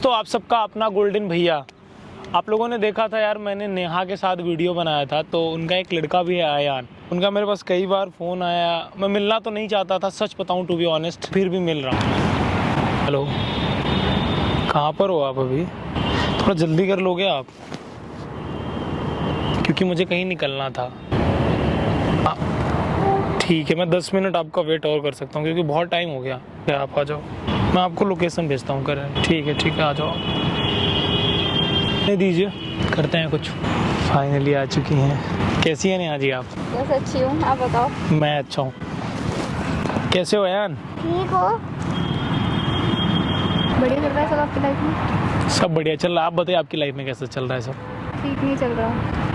तो आप सबका अपना गोल्डन भैया। आप लोगों ने देखा था यार, मैंने नेहा के साथ वीडियो बनाया था, तो उनका एक लड़का भी है आयान। उनका मेरे पास कई बार फ़ोन आया। मैं मिलना तो नहीं चाहता था, सच बताऊं टू बी ऑनेस्ट, फिर भी मिल रहा हूँ। हेलो, कहाँ पर हो आप अभी? थोड़ा जल्दी कर लोगे आप, क्योंकि मुझे कहीं निकलना था। ठीक है, मैं 10 मिनट आपका वेट और कर सकता हूँ, क्योंकि बहुत टाइम हो गया। आप आ जाओ, मैं आपको लोकेशन भेजता हूँ। करें, ठीक है आ जाओ। दे दीजिए, करते हैं कुछ। फाइनली आ चुकी हैं। कैसी हैं नेहा जी आप? बस अच्छी हूँ, आप बताओ। मैं अच्छा हूँ। कैसे हो यान? ठीक हो? बढ़िया चल रहा है सब आपकी लाइफ में? सब बढ़िया चल रहा है। आप बताइए, आपकी लाइफ में कैसा चल रहा है सब? ठीक नहीं चल रहा।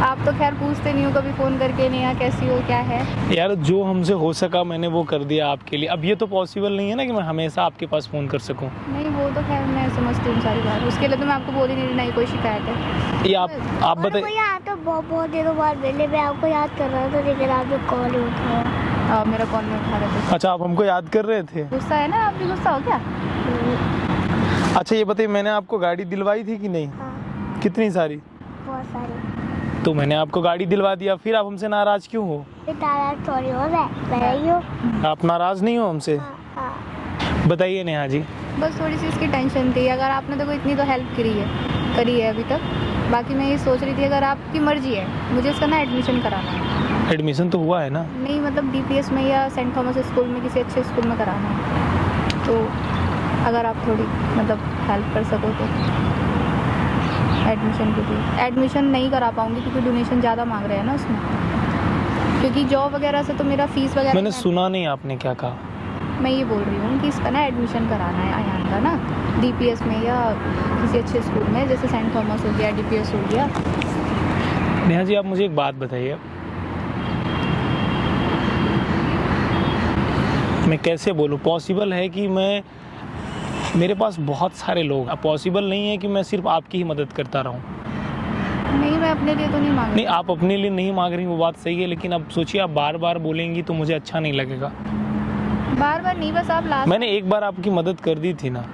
आप तो खैर पूछते नहीं हो कभी फ़ोन करके, नेहा कैसी हो, क्या है? यार जो हमसे हो सका मैंने वो कर दिया आपके लिए। अब ये तो पॉसिबल नहीं है ना कि मैं हमेशा आपके पास फ़ोन कर सकूं। नहीं, वो तो खैर मैं समझती हूँ सारी बात। उसके लिए तो मैं आपको बोल ही नहीं कोई शिकायत है। ये आप बताइए। तो बहुत दिनों बाद मिले, मैं आपको याद कर रहा था, लेकिन आपने कॉल ही उठाया। मेरा कॉल नहीं उठा रहे थे। अच्छा, आप हमको याद कर रहे थे? गुस्सा है ना? आप भी गुस्सा हो क्या? अच्छा ये बताइए, मैंने आपको गाड़ी दिलवाई थी कि नहीं? हाँ, कितनी सारी? बहुत सारी। तो मैंने आपको गाड़ी दिलवा दिया, फिर आप हमसे नाराज क्यों हो? सॉरी हो मैं आप नाराज नहीं हो हमसे? हाँ। बताइए नेहा जी। बस थोड़ी सी इसकी टेंशन थी। अगर आपने तो कोई इतनी तो हेल्प करी है अभी तक। बाकी मैं ये सोच रही थी, अगर आपकी मर्जी है, मुझे इसका ना एडमिशन कराना है। एडमिशन तो हुआ है ना? नहीं, मतलब DPS में या सेंट थॉमस स्कूल में, किसी अच्छे स्कूल में कराना है। तो अगर आप थोड़ी मतलब हेल्प कर सको तो एडमिशन के लिए। एडमिशन नहीं करा पाऊँगी क्योंकि डोनेशन ज़्यादा मांग रहे हैं ना उसमें, क्योंकि जॉब वगैरह से तो मेरा फीस वगैरह। मैंने सुना नहीं आपने क्या कहा। मैं ये बोल रही हूँ कि इसका ना एडमिशन कराना है आयान का ना, DPS में या किसी अच्छे स्कूल में, जैसे सेंट थॉमस हो गया, DPS हो गया। नेहा जी आप मुझे एक बात बताइए, मैं कैसे बोलूँ? पॉसिबल है कि मेरे पास बहुत सारे लोग, अब पॉसिबल नहीं है कि मैं सिर्फ आपकी ही मदद करता रहूं। नहीं, मैं अपने लिए तो नहीं मांग रही। नहीं, आप अपने लिए नहीं मांग रही, वो बात सही है, लेकिन अब सोचिए आप बार बार बोलेंगी तो मुझे अच्छा नहीं लगेगा। बार बार नहीं, बस आप लास्ट। मैंने एक बार आपकी मदद कर दी थी ना?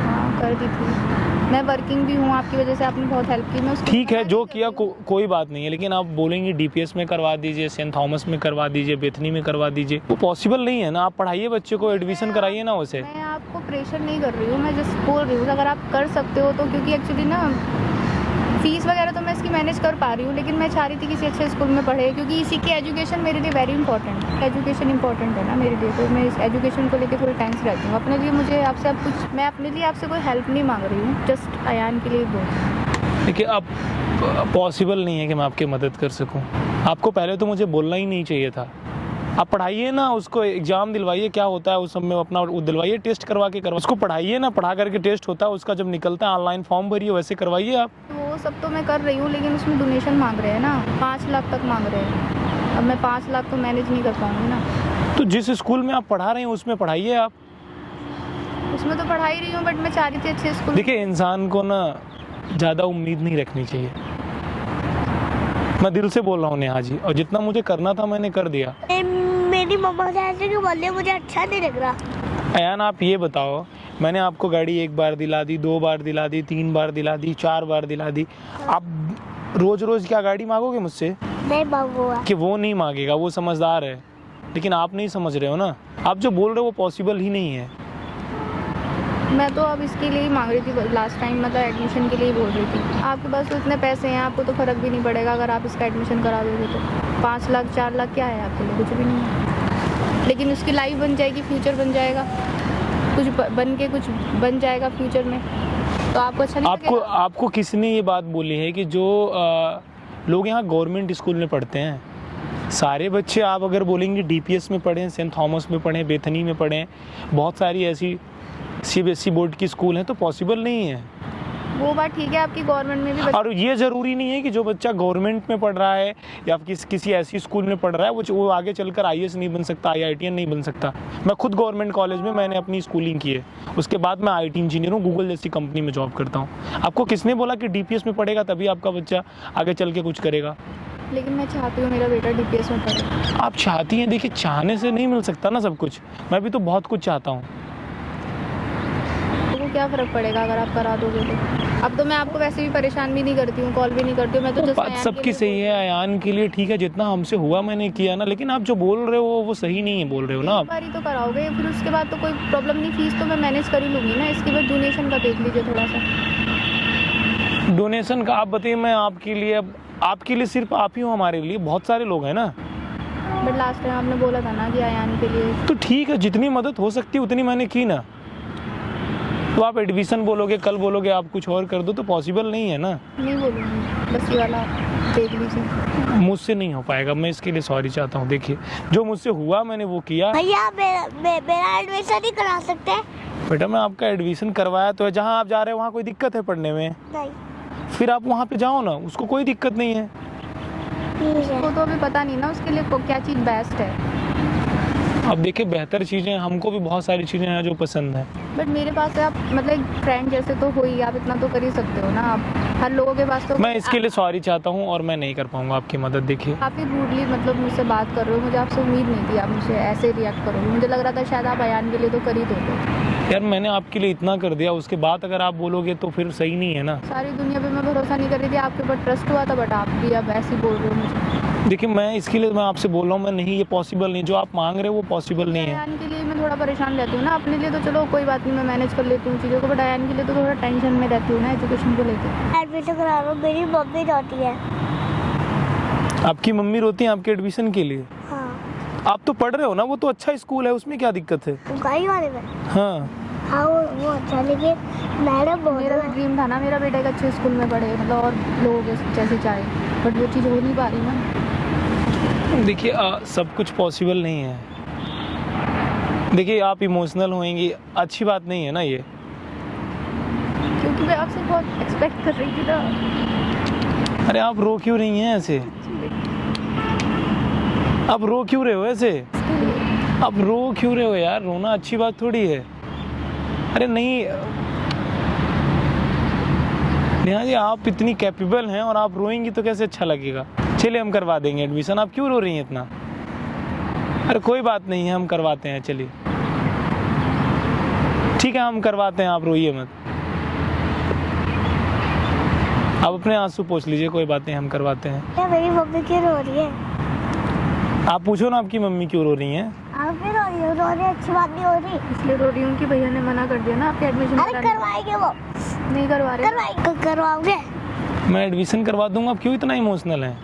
हाँ, कर दी थी। मैं वर्किंग भी हूँ, आपकी वजह से आपने बहुत हेल्प की। मैं उसको ठीक है, जो किया कोई बात नहीं है, लेकिन आप बोलेंगे DPS में करवा दीजिए, सेंट थॉमस में करवा दीजिए, बेथनी में करवा दीजिए, वो पॉसिबल नहीं है ना। आप पढ़ाइए बच्चे को, एडमिशन कराइए ना उसे। मैं आपको प्रेशर नहीं कर रही हूँ, मैं जस्ट बोल रही हूँ अगर आप कर सकते हो तो। क्योंकि एक्चुअली ना फीस वगैरह तो मैं इसकी मैनेज कर पा रही हूँ, लेकिन मैं चाह रही थी किसी अच्छे स्कूल में पढ़े, क्योंकि इसी की एजुकेशन मेरे लिए वेरी इंपॉर्टेंट है। एजुकेशन इंपॉर्टेंट है ना मेरे लिए, तो मैं इस एजुकेशन को लेकर थोड़ी टेंस रहती हूँ अपने लिए। मुझे आपसे अब कुछ, मैं अपने लिए आपसे कोई हेल्प नहीं मांग रही हूँ, जस्ट आयान के लिए बोल। देखिए, अब पॉसिबल नहीं है कि मैं आपकी मदद कर सकूं। आपको पहले तो मुझे बोलना ही नहीं चाहिए था। आप पढ़ाइए ना उसको, एग्जाम दिलवाइए, क्या होता है उस सब में अपना दिलवाइए, टेस्ट करवा के उसको पढ़ाइए ना, पढ़ा करके टेस्ट होता है उसका, जब निकलता है ऑनलाइन फॉर्म भरिए, वैसे करवाइए आप। वो सब तो मैं कर रही हूँ, लेकिन उसमें डोनेशन मांग रहे हैं ना, 5 लाख तक मांग रहे हैं। अब मैं 5 लाख तो मैनेज नहीं कर पाऊँगी ना। तो जिस स्कूल में आप पढ़ा रहे हैं उसमें पढ़ाइए आप। उसमें तो पढ़ा ही रही हूँ, बट मैं चाह रही थी अच्छे स्कूल। देखिए, इंसान को ना ज़्यादा उम्मीद नहीं रखनी चाहिए। मैं दिल से बोल रहा हूँ नेहा जी, और जितना मुझे करना था मैंने कर दिया। मेरी मम्मा से ऐसे क्यों बोल रही है? मुझे अच्छा नहीं लग रहा। अयान आप ये बताओ, मैंने आपको गाड़ी 1 बार दिला दी, 2 बार दिला दी, 3 बार दिला दी, 4 बार दिला दी। आप रोज रोज क्या गाड़ी मांगोगे मुझसे? नहीं मांगूंगा। कि वो नहीं मांगेगा, वो समझदार है, लेकिन आप नहीं समझ रहे हो ना। आप जो बोल रहे हो वो पॉसिबल ही नहीं है। मैं तो अब इसके लिए ही मांग रही थी लास्ट टाइम, मतलब एडमिशन के लिए ही बोल रही थी। आपके पास तो इतने पैसे हैं, आपको तो फ़र्क भी नहीं पड़ेगा अगर आप इसका एडमिशन करा दोगे तो। 5 लाख 4 लाख क्या है आपके लिए? कुछ भी नहीं है, लेकिन उसकी लाइफ बन जाएगी, फ्यूचर बन जाएगा, कुछ बन के कुछ बन जाएगा फ्यूचर में, तो आपको अच्छा नहीं लगेगा? आपको किसने ये बात बोली है कि जो लोग यहाँ गवर्नमेंट स्कूल में पढ़ते हैं, सारे बच्चे आप अगर बोलेंगे DPS में पढ़ें, सेंट थॉमस में पढ़ें, बेथनी में पढ़ें, बहुत सारी ऐसी CBSE बोर्ड की स्कूल हैं, तो पॉसिबल नहीं है। वो बात ठीक है, आपकी गवर्नमेंट में भी और ये ज़रूरी नहीं है कि जो बच्चा गवर्नमेंट में पढ़ रहा है या किसी ऐसी स्कूल में पढ़ रहा है वो आगे चलकर IAS नहीं बन सकता, IITian नहीं बन सकता। मैं खुद गवर्नमेंट कॉलेज में मैंने अपनी स्कूलिंग की है, उसके बाद मैं IT इंजीनियर हूँ, गूगल जैसी कंपनी में जॉब करता हूँ। आपको किसने बोला कि DPS में पढ़ेगा तभी आपका बच्चा आगे चल के कुछ करेगा? लेकिन मैं चाहती हूँ मेरा बेटा DPS में पढ़े। आप चाहती हैं? देखिए, चाहने से नहीं मिल सकता ना सब कुछ। मैं भी तो बहुत कुछ चाहता हूँ। क्या फ़र्क पड़ेगा अगर आप करा दोगे तो। अब तो मैं आपको वैसे भी परेशान भी नहीं करती हूँ, कॉल भी नहीं करती हूँ, मैं तो तो जस्ट बात अयान के सबकी लिए सही है, अयान के लिए ठीक है, जितना हमसे हुआ मैंने किया ना, लेकिन आप जो बोल रहे हो वो सही नहीं है बोल रहे हो ना एक आप। बार ही तो कराओगे, फिर उसके बाद तो कोई प्रॉब्लम नहीं, फीस तो मैं मैनेज कर ही लूँगी ना। इसके बाद डोनेशन का देख लीजिए थोड़ा सा। डोनेशन का आप बताइए, मैं आपके लिए, अब आपके लिए सिर्फ आप ही हो, हमारे लिए बहुत सारे लोग हैं ना। बट लास्ट टाइम आपने बोला था ना कि अयान के लिए। तो ठीक है, जितनी मदद हो सकती है उतनी मैंने की ना। तो आप एडमिशन बोलोगे, कल बोलोगे आप कुछ और कर दो, तो पॉसिबल नहीं है ना। नहीं बोलूँगी, बस ये वाला देख लीजिए। मुझसे नहीं हो पाएगा, मैं इसके लिए सॉरी चाहता हूँ। देखिए जो मुझसे हुआ मैंने वो किया। भैया मेरा एडमिशन ही करा सकते हैं? बेटा मैं आपका एडमिशन करवाया तो है, जहाँ आप जा रहे हैं वहाँ कोई दिक्कत है पढ़ने में? नहीं। फिर आप वहाँ पे जाओ ना, उसको कोई दिक्कत नहीं है। वो तो अभी पता नहीं ना उसके लिए क्या चीज़ बेस्ट है। अब देखिए बेहतर चीज़ें, हमको भी बहुत सारी चीज़ें हैं जो पसंद है। बट मेरे पास है, आप मतलब एक फ्रेंड जैसे तो हो ही, आप इतना तो कर ही सकते हो ना। आप हर लोगों के पास तो। मैं इसके लिए सॉरी चाहता हूँ और मैं नहीं कर पाऊँगा आपकी मदद। देखिए काफ़ी रूडली मतलब मुझसे बात कर रहे हो, मुझे आपसे उम्मीद नहीं थी आप मुझे ऐसे रिएक्ट करोगे। मुझे लग रहा था शायद आप अयान के लिए तो कर ही दोगे। यार मैंने आपके लिए इतना कर दिया, उसके बाद अगर आप बोलोगे तो फिर सही नहीं है ना। सारी दुनिया पे मैं भरोसा नहीं कर रही थी, आपके ऊपर ट्रस्ट हुआ था, बट आप भी अब ऐसे ही बोल रहे हो मुझे। देखिए मैं इसके लिए मैं आपसे बोल रहा हूँ, मैं नहीं, ये पॉसिबल नहीं, जो आप मांग रहे हो वो पॉसिबल नहीं है। अयान के लिए मैं थोड़ा परेशान रहती हूँ ना, अपने लिए तो चलो कोई बात नहीं, मैं मैनेज कर लेती हूँ चीज़ों को, बट अयान के लिए तो थोड़ा टेंशन में रहती हूँ ना एजुकेशन को लेकर। एडमिशन करा लो, मेरी मम्मी रोती है। आपकी मम्मी रोती है आपके एडमिशन के लिए? हाँ। आप तो पढ़ रहे हो ना, वो तो अच्छा स्कूल है, उसमें क्या दिक्कत है? गाड़ी वाले में? हाँ हाँ वो अच्छा, लेकिन मैडम बहुत मेरा ड्रीम था ना मेरा बेटा एक अच्छे स्कूल में पढ़े, मतलब और लोगों के जैसे चाहे, बट वो चीज़ हो नहीं पा रही ना। देखिए सब कुछ पॉसिबल नहीं है। देखिए आप इमोशनल होएंगी, अच्छी बात नहीं है ना ये। क्योंकि मैं आपसे बहुत एक्सपेक्ट कर रही थी ना। अरे आप रो क्यों रही हैं ऐसे? आप रो क्यों रहे हो ऐसे? आप रो क्यों रहे हो यार? रोना अच्छी बात थोड़ी है। अरे नहीं नेहा जी, आप इतनी कैपेबल हैं और आप रोएंगी तो कैसे अच्छा लगेगा। चलिए हम करवा देंगे एडमिशन, आप क्यों रो रही हैं इतना? अरे कोई बात नहीं है, हम करवाते हैं, चलिए ठीक है हम करवाते हैं, आप रोइए मत। आप अपने आंसू पोंछ लीजिए, कोई बात नहीं, हम करवाते हैं। क्या मेरी मम्मी क्यों रो रही है? आप पूछो ना आपकी मम्मी क्यों रो रही हैं। आप क्यों रो रही हो? रो रही अच्छी बात नहीं हो रही। इसलिए रो रही हूँ कि भैया ने मना कर दिया ना आपके एडमिशन अरे करवाएंगे वो। नहीं करवा रहे। करवाओगे? मैं एडमिशन करवा दूंगा, आप क्यों इतना इमोशनल हैं?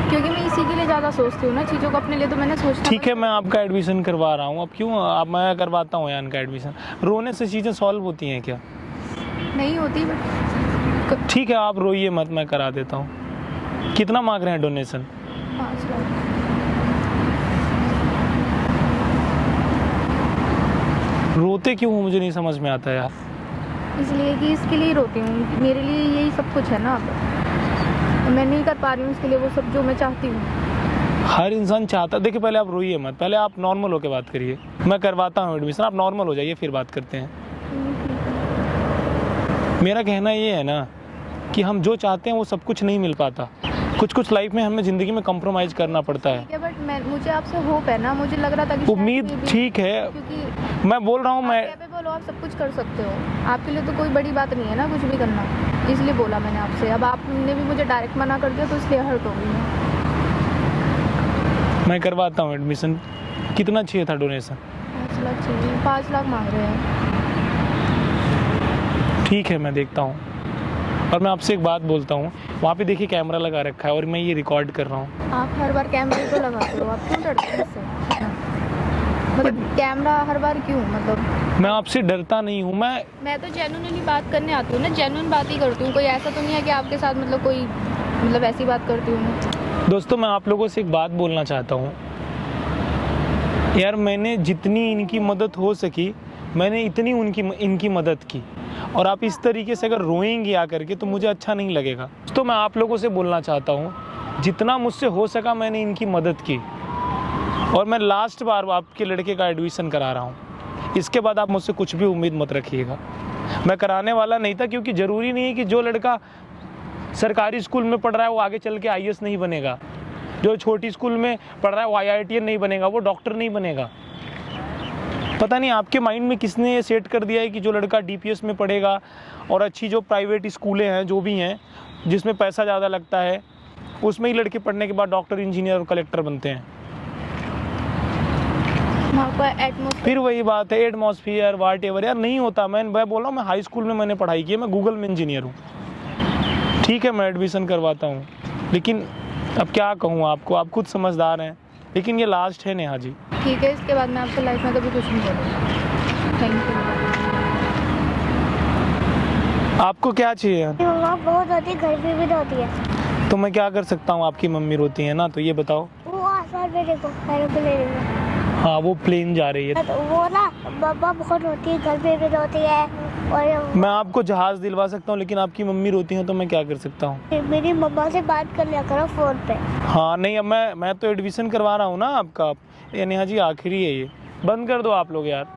क्योंकि मैं इसी के लिए ज़्यादा सोचती हूँ ना चीज़ों को, अपने लिए तो मैंने सोचना। ठीक है मैं आपका एडमिशन करवा रहा हूँ, अब क्यों, अब मैं करवाता हूँ यान का एडमिशन। रोने से चीज़ें सॉल्व होती हैं क्या? नहीं होती, बट ठीक है आप रोइए मत, मैं करा देता हूँ। कितना मांग रहे हैं डोनेशन? 5 लाख। रोते क्यों हो मुझे नहीं समझ में आता यार। इसलिए कि इसके लिए ही रोती हूँ, मेरे लिए यही सब कुछ है ना। अब मैं नहीं कर पा रही हूँ इसके लिए वो सब जो मैं चाहती हूँ। हर इंसान चाहता, देखिए पहले आप रोइए मत, पहले आप नॉर्मल होकर बात करिए। मैं करवाता हूँ एडमिशन, आप नॉर्मल हो जाइए फिर बात करते हैं। मेरा कहना ये है ना कि हम जो चाहते हैं वो सब कुछ नहीं मिल पाता, कुछ कुछ लाइफ में हमें ज़िंदगी में कॉम्प्रोमाइज़ करना पड़ता है। बट मुझे आपसे होप है ना, मुझे लग रहा था कि उम्मीद ठीक है, क्योंकि मैं बोल रहा हूँ मैं कैपेबल हो, आप सब कुछ कर सकते हो, आपके लिए तो कोई बड़ी बात नहीं है ना कुछ भी करना, इसलिए बोला मैंने आपसे। अब आपने भी मुझे डायरेक्ट मना कर दिया तो इसलिए हर्ट हो गई मैं करवाता हूँ एडमिशन। कितना चाहिए था डोनेशन? 5 लाख चाहिए। 5 लाख मांग रहे हैं। ठीक है मैं देखता हूँ। और मैं आपसे एक बात बोलता हूँ, वहाँ पे देखिए कैमरा लगा रखा है और मैं ये रिकॉर्ड कर रहा हूँ। आप हर बार कैमरे तो लगाते हो, आप क्यों डरते हैं इससे? मतलब कैमरा हर बार क्यों? मतलब मैं आपसे डरता नहीं हूँ, मैं तो जेन्युइनली बात करने आती हूँ ना, जेन्युइन बात ही करती हूँ। कोई ऐसा तो नहीं है कि आपके साथ मतलब कोई मतलब ऐसी बात करती हूँ। दोस्तों मैं आप लोगों से एक बात बोलना चाहता हूँ यार, मैंने जितनी इनकी मदद हो सकी मैंने इतनी इनकी मदद की, और आप इस तरीके से अगर रोएंगी आकर के तो मुझे अच्छा नहीं लगेगा। तो मैं आप लोगों से बोलना चाहता हूँ, जितना मुझसे हो सका मैंने इनकी मदद की, और मैं लास्ट बार आपके लड़के का एडमिशन करा रहा हूँ। इसके बाद आप मुझसे कुछ भी उम्मीद मत रखिएगा। मैं कराने वाला नहीं था, क्योंकि ज़रूरी नहीं है कि जो लड़का सरकारी स्कूल में पढ़ रहा है वो आगे चल के IAS नहीं बनेगा, जो छोटी स्कूल में पढ़ रहा है वो IITN नहीं बनेगा, वो डॉक्टर नहीं बनेगा। पता नहीं आपके माइंड में किसने ये सेट कर दिया है कि जो लड़का डीपीएस में पढ़ेगा और अच्छी जो प्राइवेट स्कूलें हैं जो भी हैं जिसमें पैसा ज़्यादा लगता है उसमें ही लड़के पढ़ने के बाद डॉक्टर, इंजीनियर और कलेक्टर बनते हैं। वहाँ का एटमोसफियर। फिर वही बात है, एटमॉस्फेयर वाट एवर यार नहीं होता। मैं बोल रहा हूँ, मैं हाई स्कूल में मैंने पढ़ाई की है, मैं गूगल में इंजीनियर हूँ। ठीक है मैं एडमिशन करवाता हूँ, लेकिन अब क्या कहूँ आपको, आप खुद समझदार हैं, लेकिन ये लास्ट है नेहा जी। ठीक है, इसके बाद मैं आपसे लाइफ में कभी कुछ नहीं करूँगी। Thank you. आपको क्या चाहिए? मम्मा बहुत होती है, घर पे भी होती है। तो मैं क्या कर सकता हूँ? आपकी मम्मी रोती है ना, तो ये बताओ। वो आसमान में देखो, एरोप्लेन में। हाँ वो प्लेन जा रही है। तो वो ना मम्मा बहुत होती है, घर पे भी रोती है। और मैं आपको जहाज दिलवा सकता हूँ, लेकिन आपकी मम्मी रोती हैं तो मैं क्या कर सकता हूँ? मेरी मम्मा से बात कर लिया करो फोन पे। हाँ नहीं, अब मैं तो एडमिशन करवा रहा हूँ ना आपका। ये नेहा जी आखिरी है, ये बंद कर दो आप लोग यार।